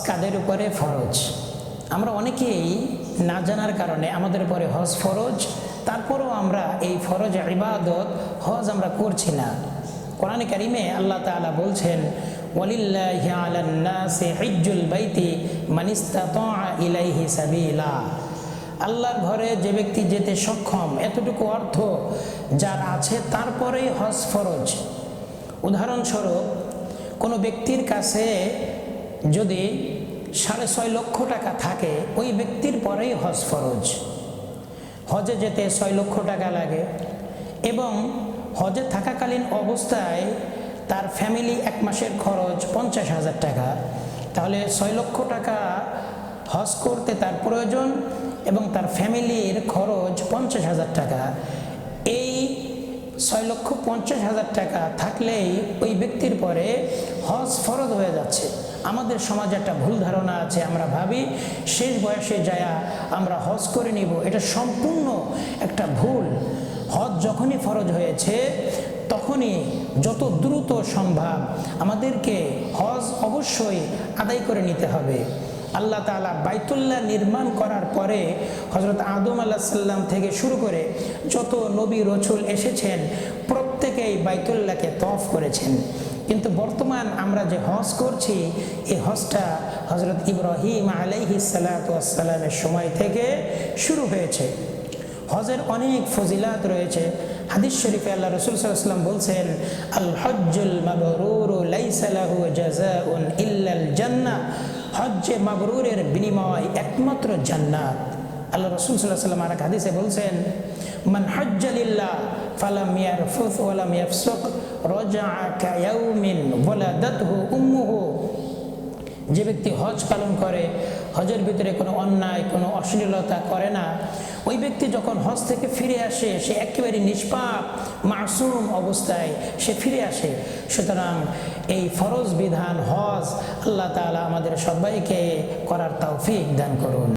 কাদের উপরে ফরজ? আমরা অনেকেই না জানার কারণে আমাদের উপরে হজ ফরজ, তারপরেও আমরা এই ফরজ ইবাদত হজ আমরা করছি না। কোরআনে কারিমে আল্লাহ তাআলা বলছেন, ওয়ালিল্লাহি আলান নাসি হিজ্জুল বাইতি মান ইসতাতাআ ইলাইহি সাবিলা। আল্লাহর ঘরে যে ব্যক্তি যেতে সক্ষম, এতটুকু অর্থ যার আছে, তারপরেই হজ ফরজ। উদাহরণস্বরূপ, কোনো ব্যক্তির কাছে যদি 6.5 লক্ষ টাকা থাকে, ওই ব্যক্তির পরেই হজ ফরজ। হজে যেতে 6 লক্ষ টাকা লাগে এবং হজে থাকাকালীন অবস্থায় তার ফ্যামিলি 1 মাসের খরচ 50,000 টাকা, তাহলে 6 লক্ষ টাকা হজ করতে তার প্রয়োজন এবং তার ফ্যামিলির খরচ 50,000 টাকা। এই 6,50,000 টাকা থাকলেই ওই ব্যক্তির পরে হজ ফরজ হয়ে যাচ্ছে। আমাদের সমাজে একটা ভুল ধারণা আছে, আমরা ভাবি শেষ বয়সে যায়া আমরা হজ করে নিব, এটা সম্পূর্ণ একটা ভুল। হজ যখনই ফরজ হয়েছে তখনই যত দ্রুত সম্ভব আমাদেরকে হজ অবশ্যই আদায় করে নিতে হবে। আল্লাহ তাআলা বাইতুল্লাহ নির্মাণ করার পরে হযরত আদম আলাইহিস সালাম থেকে শুরু করে যত নবী রসুল এসেছেন প্রত্যেকেই বাইতুল্লাহকে তওয়াফ করেছেন। কিন্তু বর্তমান আমরা যে হজ করছি, এই হজটা হযরত ইব্রাহিম আলাইহিস সালাতু ওয়াস সালামের সময় থেকে শুরু হয়েছে। হজের অনেক ফজিলাত রয়েছে। হাদিস শরীফে আল্লাহ রাসূল সাল্লাল্লাহু আলাইহি ওয়াসাল্লাম বলছেন, আল হজ্জুল মাবরুরু লাইসা লাহু জাযাউন ইল্লাল জান্নাহ। হজ্জে মাবরুরের বিনিময় একমাত্র জান্নাত। আল্লাহ রাসূল সাল্লাল্লাহু আলাইহি ওয়াসাল্লাম আরেক হাদিসে বলছেন, মান হজ্জা লিল্লাহ ফালাম ইয়ারফুস ওয়া লাম ইয়াফসুক রাজাআ কায়াউমিন ওয়ালাদাতহু উম্মুহু। যে ব্যক্তি হজ পালন করে, হজের ভিতরে কোনো অন্যায়, কোনো অশ্লীলতা করে না, ওই ব্যক্তি যখন হজ থেকে ফিরে আসে সে একেবারে নিষ্পাপ মাসুম অবস্থায় সে ফিরে আসে। সুতরাং এই ফরজ বিধান হজ আল্লাহ তাআলা আমাদের সবাইকে করার তৌফিক দান করুন।